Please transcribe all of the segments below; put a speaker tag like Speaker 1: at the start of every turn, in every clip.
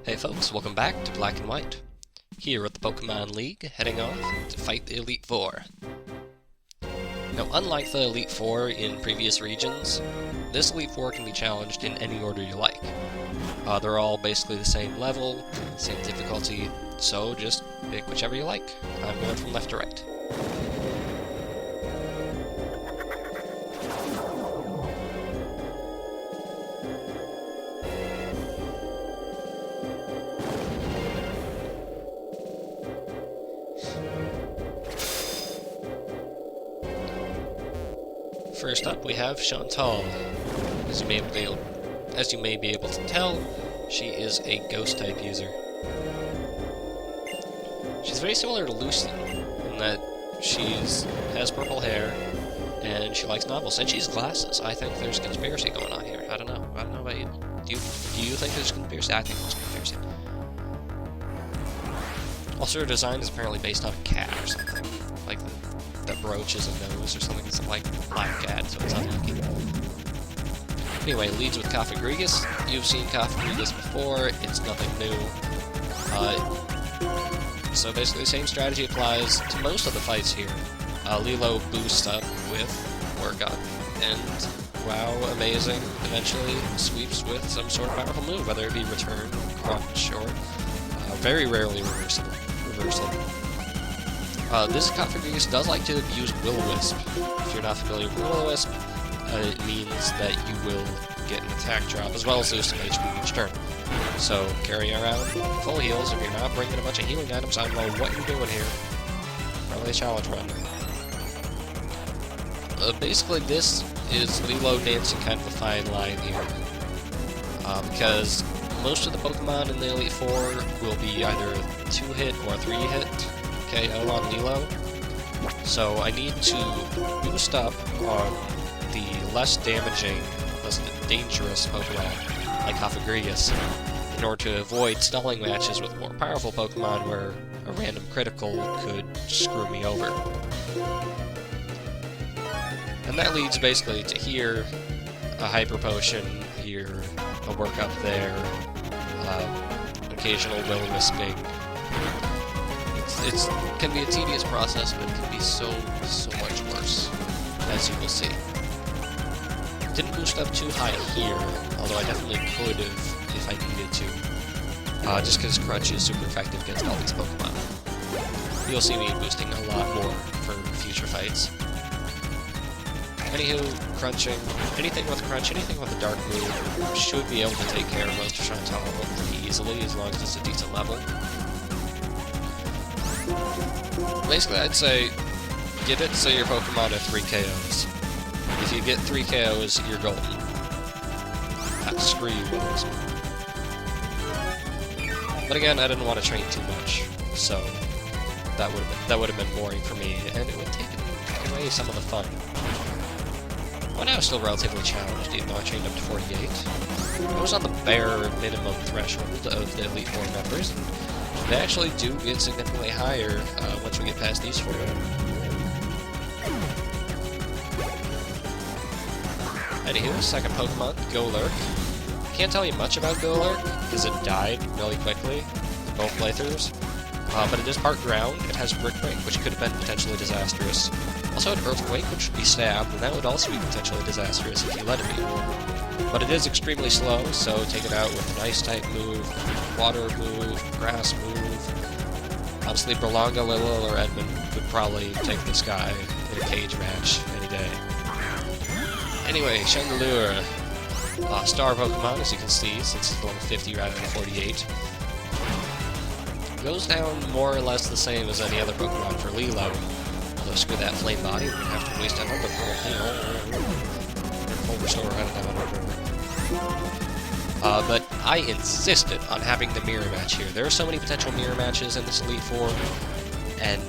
Speaker 1: Hey folks, welcome back to Black and White. Here at the Pokémon League, heading off to fight the Elite Four. Now, unlike the Elite Four in previous regions, this Elite Four can be challenged in any order you like. They're all basically the same level, same difficulty, so just pick whichever you like. I'm going from left to right. First up, we have Shauntal. As you may be able to tell, she is a Ghost-type user. She's very similar to Lucy, in that she has purple hair, and she likes novels, and she has glasses. I think there's a conspiracy going on here. I don't know about you. Do you think there's a conspiracy? I think there's a conspiracy. Also, her design is apparently based on a cat or something. Like the brooch is a nose or something. It's like black cat, so it's unlucky. Anyway, leads with Cofagrigus. You've seen Cofagrigus before. It's nothing new. So basically, the same strategy applies to most of the fights here. Lilo boosts up with Workup, and wow, amazing, eventually sweeps with some sort of powerful move, whether it be Return, Crunch, or very rarely Reversal. This Cofagrigus does like to use Will-O-Wisp. If you're not familiar with Will-O-Wisp, it means that you will get an attack drop, as well as lose some HP each turn. So, carrying around full heals, if you're not bringing a bunch of healing items, I don't know what you're doing here. Probably a challenge run. Basically, this is Lilo dancing kind of a fine line here. Because most of the Pokemon in the Elite Four will be either 2-hit or 3-hit KO on Lilo. So I need to boost up on the less damaging, less dangerous Pokemon, like Cofagrigus, in order to avoid stalling matches with more powerful Pokemon where a random critical could screw me over. And that leads basically to here, a Hyper Potion, here, a Workup there, occasional Will-O-Wisping. It can be a tedious process, but it can be so much worse, as you will see. Didn't boost up too high here, although I definitely could have if I needed to. Just because Crunch is super effective against all these Pokemon. You'll see me boosting a lot more for future fights. Anywho, crunching, anything with Crunch, anything with a Dark move should be able to take care of most of Shauntal pretty easily, as long as it's a decent level. Basically, I'd say, get it so your Pokemon have 3 KOs. If you get 3 KOs, you're golden. Screw you, Will-O-Wisp. But again, I didn't want to train too much, so that would have been boring for me, and it would take away some of the fun. Well, now I was still relatively challenged, even though I trained up to 48. I was on the bare minimum threshold of the Elite Four members, and they actually do get significantly higher once we get past these 4. Anywho, second Pokemon, Golurk. Can't tell you much about Golurk, because it died really quickly in both playthroughs. But it is part ground, it has Brick Break, which could have been potentially disastrous. Also had Earthquake, which would be stabbed, and that would also be potentially disastrous if you let it be. But it is extremely slow, so take it out with an Ice-type move, Water move, Grass move. Honestly, Berlanga, Lillo, or Edmund would probably take this guy in a cage match any day. Anyway, Chandelure. Star Pokemon, as you can see, since it's level 50 rather than 48. Goes down more or less the same as any other Pokemon for Lilo. Although screw that Flame Body, we're gonna have to waste another full restore, I don't know. But I insisted on having the mirror match here. There are so many potential mirror matches in this Elite Four, and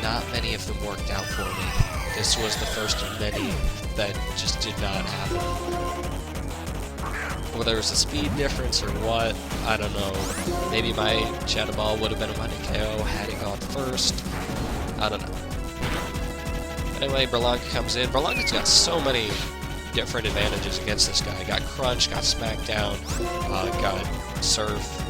Speaker 1: not many of them worked out for me. This was the first of many that just did not happen. Whether there was a speed difference or what, I don't know. Maybe my Shadow Ball would have been a money KO had it gone first. I don't know. Anyway, Berlanga comes in. Berlanga's got so many different advantages against this guy. Got Crunch, got Smackdown, got Surf.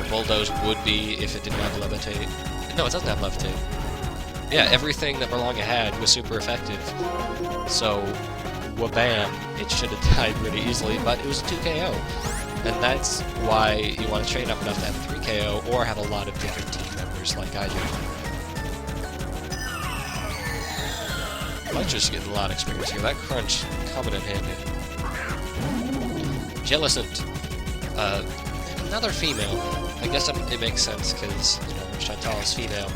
Speaker 1: The Bulldoze would be if it didn't have Levitate. No, it doesn't have Levitate. Yeah, everything that Berlanga had was super effective. So, wabam, it should have died really easily, but it was a 2 KO. And that's why you want to train up enough to have 3 KO, or have a lot of different team members like I do. Fletcher's getting a lot of experience here. That Crunch coming in handy. Jellicent. Another female. I guess it makes sense because, you know, Shauntal is female.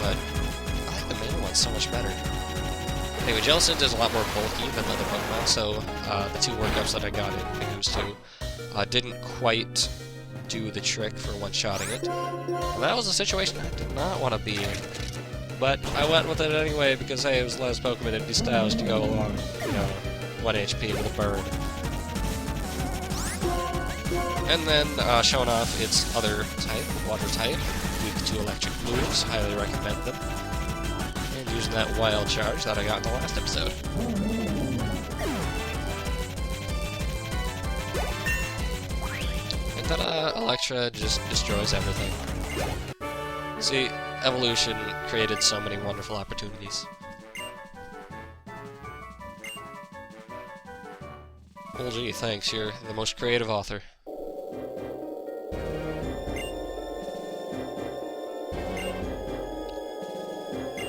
Speaker 1: But I like the male one so much better. Anyway, Jellicent is a lot more bulky than other Pokemon, so the 2 workups that I got it, I think it was 2, didn't quite do the trick for one-shotting it. And that was a situation I did not want to be in. But I went with it anyway because, hey, it was the last Pokemon it'd be stylish to go along, you know, 1 HP with a bird. And then showing off its other type, water type, weak to electric moves, highly recommend them. And using that wild charge that I got in the last episode. And then Electra just destroys everything. See, evolution created so many wonderful opportunities. Well, gee, thanks, you're the most creative author.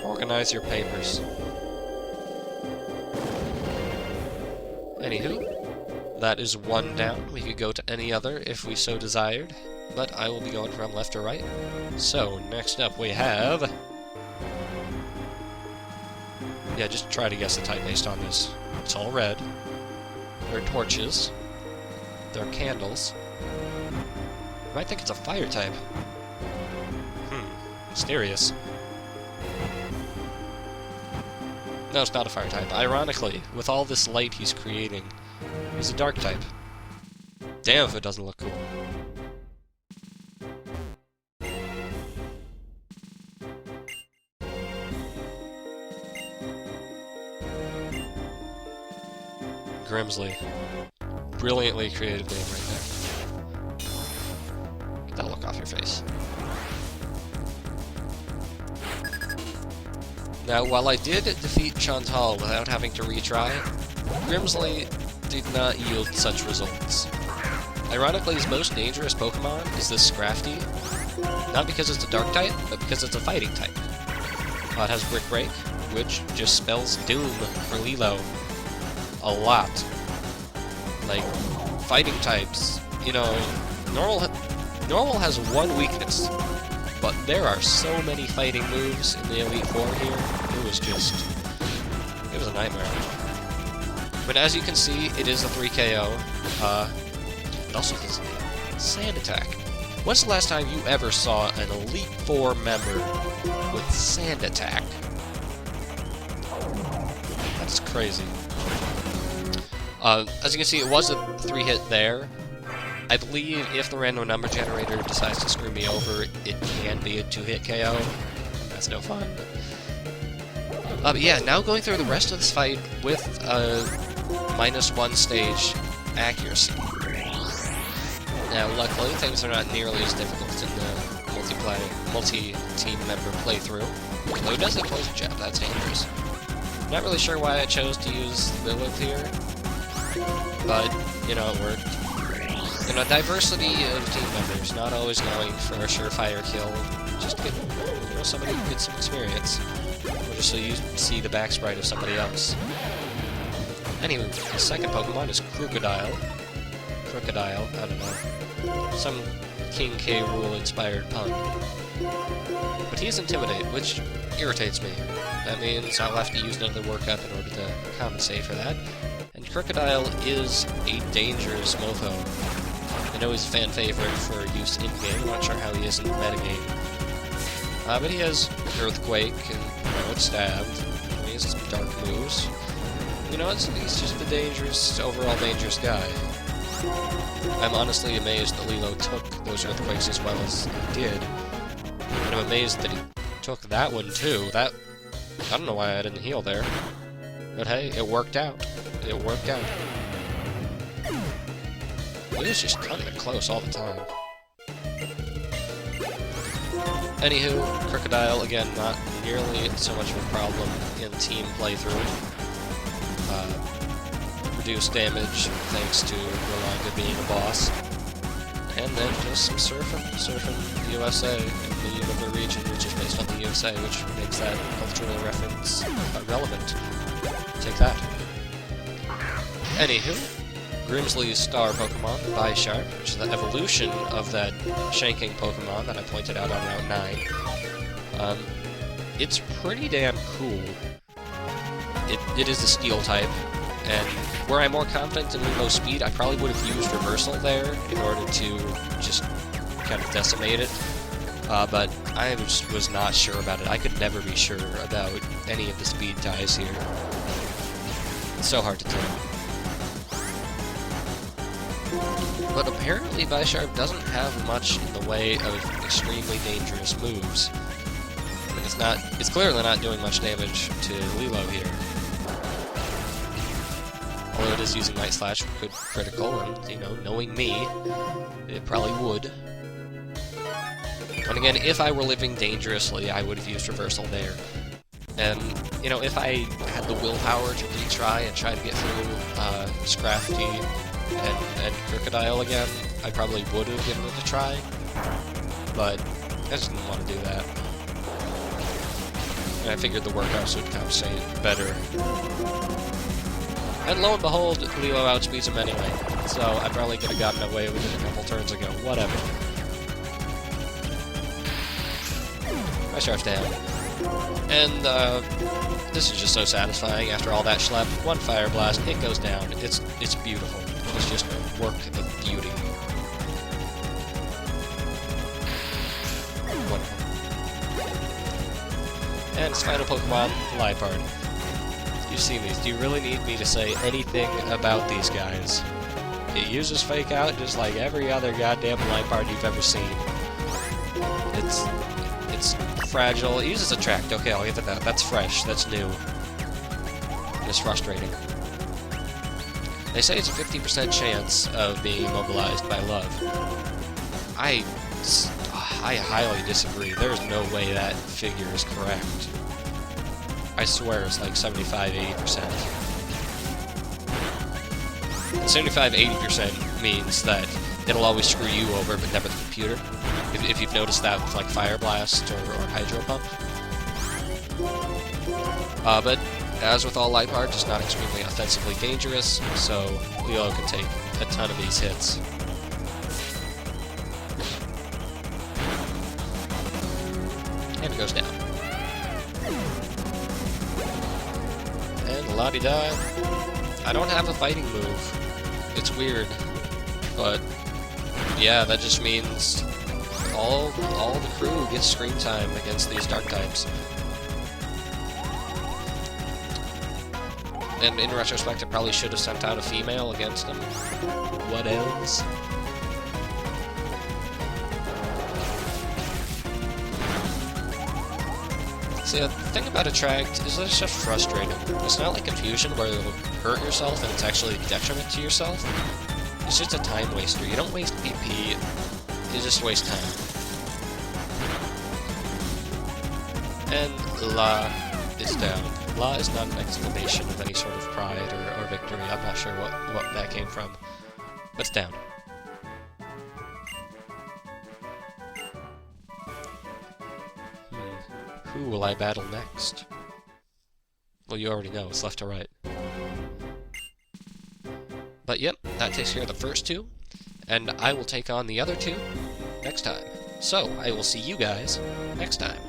Speaker 1: Organize your papers. Anywho, that is 1 down. We could go to any other if we so desired, but I will be going from left to right. So, next up we have... Yeah, just try to guess the type based on this. It's all red. There are torches. There are candles. You might think it's a fire type. Mysterious. No, it's not a fire type. Ironically, with all this light he's creating, he's a dark type. Damn if it doesn't look cool. Grimsley. Brilliantly created name right there. Get that look off your face. Now, while I did defeat Shauntal without having to retry, Grimsley did not yield such results. Ironically, his most dangerous Pokemon is this Scrafty, not because it's a dark type, but because it's a fighting type. It has Brick Break, which just spells doom for Lilo. A lot. Like, fighting types, you know, Normal has 1 weakness. But there are so many fighting moves in the Elite Four here, it was a nightmare. But as you can see, it is a 3 KO. It also has Sand Attack. When's the last time you ever saw an Elite Four member with Sand Attack? That's crazy. As you can see, it was a 3-hit there. I believe if the random number generator decides to screw me over, it can be a 2-hit KO. That's no fun. But yeah, now going through the rest of this fight with -1 stage accuracy. Now, luckily, things are not nearly as difficult in the multi-team member playthrough. Though it does have Poison Jab, that's dangerous. Not really sure why I chose to use Lillipup here, but, you know, it worked. You know, diversity of team members, not always going for a surefire kill, just get, you know, somebody who gets some experience, or just so you see the back sprite of somebody else. Anyway, the second Pokemon is Crocodile. Crocodile, I don't know. Some King K. Rool inspired pun. But he's Intimidate, which irritates me. That means I'll have to use another workup in order to compensate for that. And Crocodile is a dangerous mofo. I know he's a fan favorite for use in-game, I'm not sure how he is in the metagame. But he has Earthquake, and, you know, it's stabbed. He has some dark moves. You know, he's just a dangerous, overall dangerous guy. I'm honestly amazed that Lilo took those Earthquakes as well as he did. And I'm amazed that he took that one too. I don't know why I didn't heal there. But hey, it worked out. it worked out. It was just cutting it close all the time. Anywho, Crocodile, again, not nearly so much of a problem in team playthrough. Reduced damage thanks to Rolanda being a boss. And then just some surfing USA in the Unova region, which is based on the USA, which makes that cultural reference relevant. Take that. Anywho, Grimsley's star Pokemon, Bisharp, which is the evolution of that shanking Pokemon that I pointed out on Route 9. It's pretty damn cool. It is the Steel type, and were I more confident in Lilo Speed, I probably would have used Reversal there in order to just kind of decimate it. But I was not sure about it. I could never be sure about any of the speed ties here. It's so hard to tell. But apparently Bisharp doesn't have much in the way of extremely dangerous moves. I mean, it's clearly not doing much damage to Lilo here. Although it is using Night Slash, good critical, and, you know, knowing me, it probably would. And again, if I were living dangerously, I would have used Reversal there. And, you know, if I had the willpower to retry and try to get through Scrafty and Crocodile again, I probably would have given it a try. But I just didn't want to do that. And I figured the workouts would compensate better. And lo and behold, Lilo outspeeds him anyway. So I probably could have gotten away with it a couple turns ago. Whatever. Bisharp's down. And this is just so satisfying after all that schlep. One Fire Blast, it goes down. It's beautiful. It's just work of beauty. Wonderful. And its final Pokemon, Lillipup. You've seen these. Do you really need me to say anything about these guys? It uses Fake Out just like every other goddamn Lillipup you've ever seen. It's fragile. It uses Attract. Okay, I'll get to that. That's fresh. That's new. And it's frustrating. They say it's a 50% chance of being immobilized by love. I highly disagree. There's no way that figure is correct. I swear it's like 75-80%. 75-80% means that it'll always screw you over, but never the computer. If you've noticed that with like Fire Blast or Hydro Pump. But as with all Lillipup, it's not extremely offensively dangerous, so Lilo can take a ton of these hits. And it goes down. And la-di-da. I don't have a fighting move. It's weird. But yeah, that just means all the crew gets screen time against these dark types. And in retrospect, I probably should have sent out a female against them. What else? See, the thing about Attract is that it's just frustrating. It's not like Confusion where you'll hurt yourself and it's actually a detriment to yourself. It's just a time waster. You don't waste PP, you just waste time. And La is down. La is not an exclamation of any sort of pride or victory. I'm not sure what that came from. But it's down. Who will I battle next? Well, you already know. It's left to right. But yep, that takes care of the first two. And I will take on the other two next time. So, I will see you guys next time.